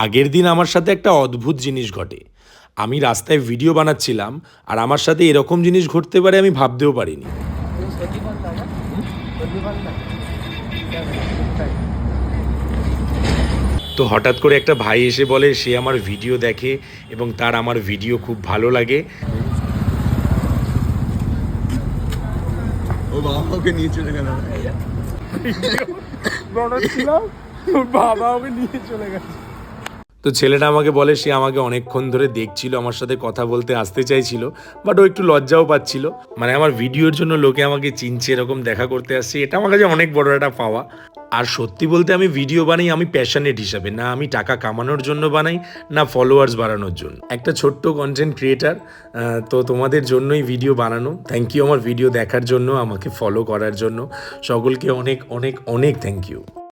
আগের দিন আমার সাথে একটা অদ্ভুত জিনিস ঘটে। আমি রাস্তায় ভিডিও বানাচ্ছিলাম আর আমার সাথে এরকম জিনিস ঘটতে পারে আমি ভাবতেও পারিনি। তো হঠাৎ করে একটা ভাই এসে বলে সে আমার ভিডিও দেখে এবং তার আমার ভিডিও খুব ভালো লাগে। ও বাবাকে নিয়ে চলে গেল। বাবা ওকে নিয়ে চলে গেছে। তো ছেলেটা আমাকে বলে সে আমাকে অনেকক্ষণ ধরে দেখছিল, আমার সাথে কথা বলতে আসতে চাইছিল, বাট ও একটু লজ্জাও পাচ্ছিল। মানে আমার ভিডিওর জন্য লোকে আমাকে চিনছে, এরকম দেখা করতে আসছে, এটা আমার কাছে অনেক বড় একটা পাওয়া। আর সত্যি বলতে আমি ভিডিও বানাই আমি প্যাশনেট হিসাবে, না আমি টাকা কামানোর জন্য বানাই, না ফলোয়ার্স বাড়ানোর জন্য। একটা ছোট্ট কন্টেন্ট ক্রিয়েটার, তো তোমাদের জন্যই ভিডিও বানানো। থ্যাংক ইউ আমার ভিডিও দেখার জন্য, আমাকে ফলো করার জন্য। সকলকে অনেক অনেক অনেক থ্যাংক ইউ।